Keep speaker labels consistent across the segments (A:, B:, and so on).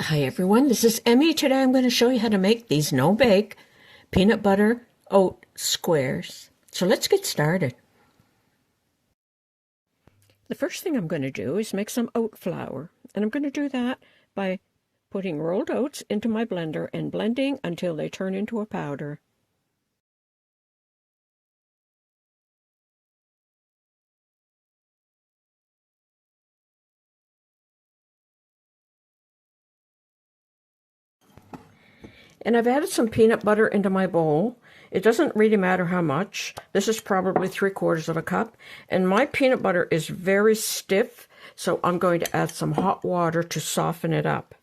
A: Hi everyone, this is Emmy. Today I'm going to show you how to make these no-bake peanut butter oat squares. So let's get started. The first thing I'm going to do is make some oat flour, and I'm going to do that by putting rolled oats into my blender and blending until they turn into a powder. And I've added some peanut butter into my bowl. It doesn't really matter how much. This is probably 3/4 of a cup. And my peanut butter is very stiff, so I'm going to add some hot water to soften it up.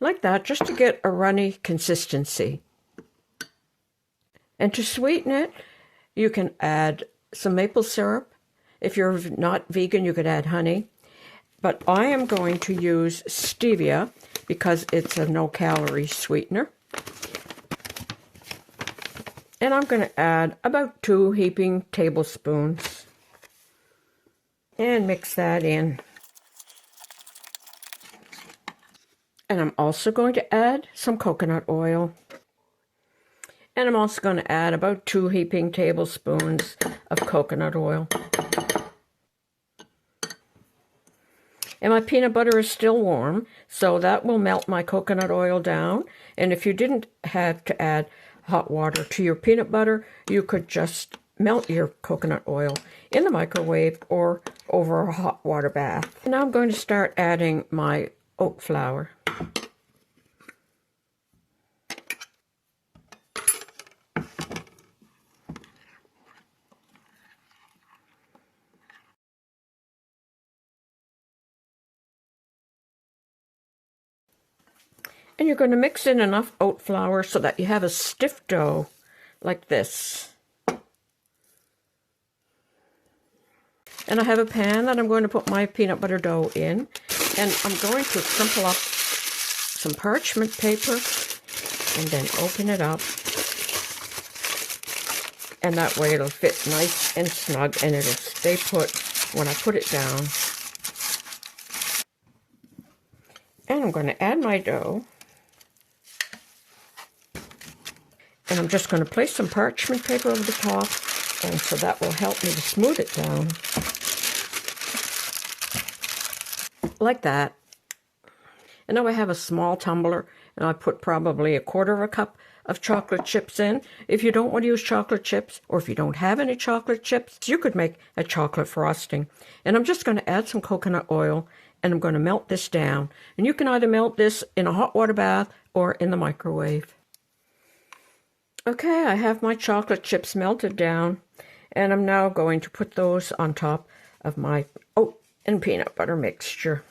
A: Like that, just to get a runny consistency. And to sweeten it, you can add some maple syrup. If you're not vegan, you could add honey. But I am going to use stevia because it's a no-calorie sweetener. And I'm going to add about 2 heaping tablespoons. And mix that in. And I'm also going to add some coconut oil. And I'm also going to add about 2 heaping tablespoons of coconut oil. And my peanut butter is still warm, so that will melt my coconut oil down. And if you didn't have to add hot water to your peanut butter, you could just melt your coconut oil in the microwave or over a hot water bath. And now I'm going to start adding my oat flour. And you're going to mix in enough oat flour so that you have a stiff dough like this. And I have a pan that I'm going to put my peanut butter dough in. And I'm going to crumple up some parchment paper and then open it up. And that way it'll fit nice and snug and it'll stay put when I put it down. And I'm going to add my dough. And I'm just going to place some parchment paper over the top, and so that will help me to smooth it down. Like that. And now I have a small tumbler, and I put probably 1/4 cup of chocolate chips in. If you don't want to use chocolate chips, or if you don't have any chocolate chips, you could make a chocolate frosting. And I'm just going to add some coconut oil, and I'm going to melt this down. And you can either melt this in a hot water bath or in the microwave. Okay, I have my chocolate chips melted down, and I'm now going to put those on top of my oat and peanut butter mixture.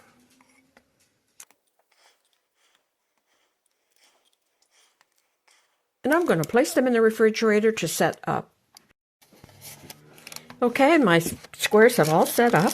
A: And I'm going to place them in the refrigerator to set up. Okay, my squares have all set up.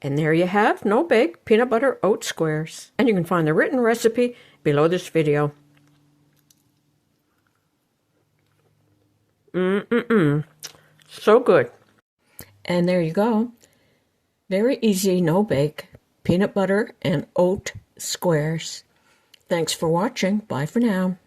A: And there you have no-bake peanut butter oat squares. And you can find the written recipe below this video. So good. And there you go. Very easy no-bake peanut butter and oat squares. Thanks for watching. Bye for now.